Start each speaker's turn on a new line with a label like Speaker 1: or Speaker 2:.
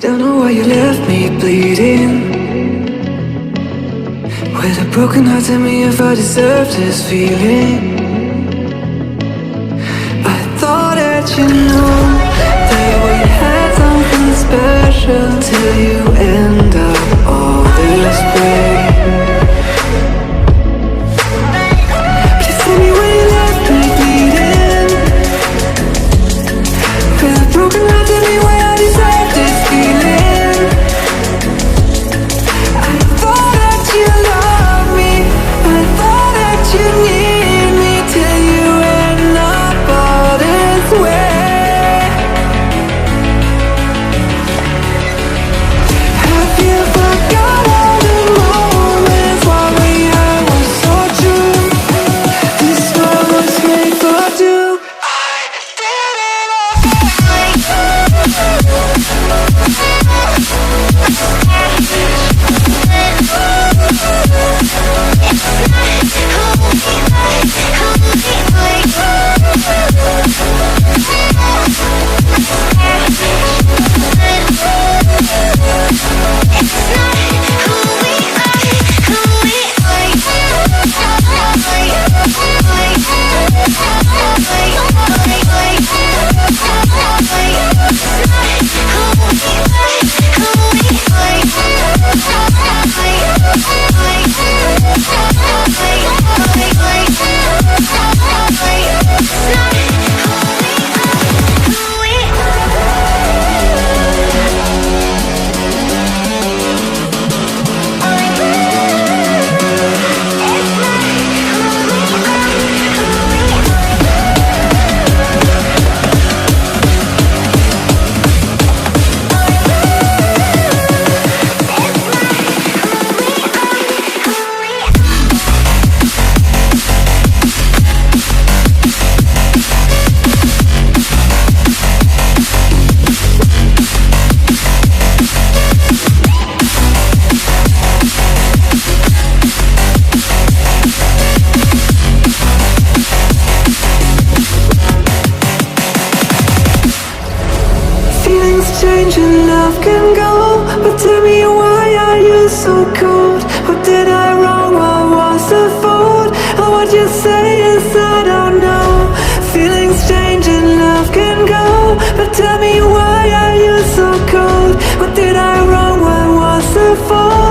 Speaker 1: Don't know why you left me bleeding. With a broken heart, tell me if I deserve this feeling. I thought that you knew that we had something special till you end up all this way. Please tell me why you left me bleeding. With a broken heart, tell me why I deserve this feeling. I thought that you loved me, I thought that you need me till you end up all this way. Have you forgot all the moments while we had was so true? This world was made for two. I did it change and love can go, but tell me why are you so cold? What did I wrong? What was the fault? Or what you say is I don't know. Feelings change and love can go, but tell me why are you so cold? What did I wrong? What was the fault?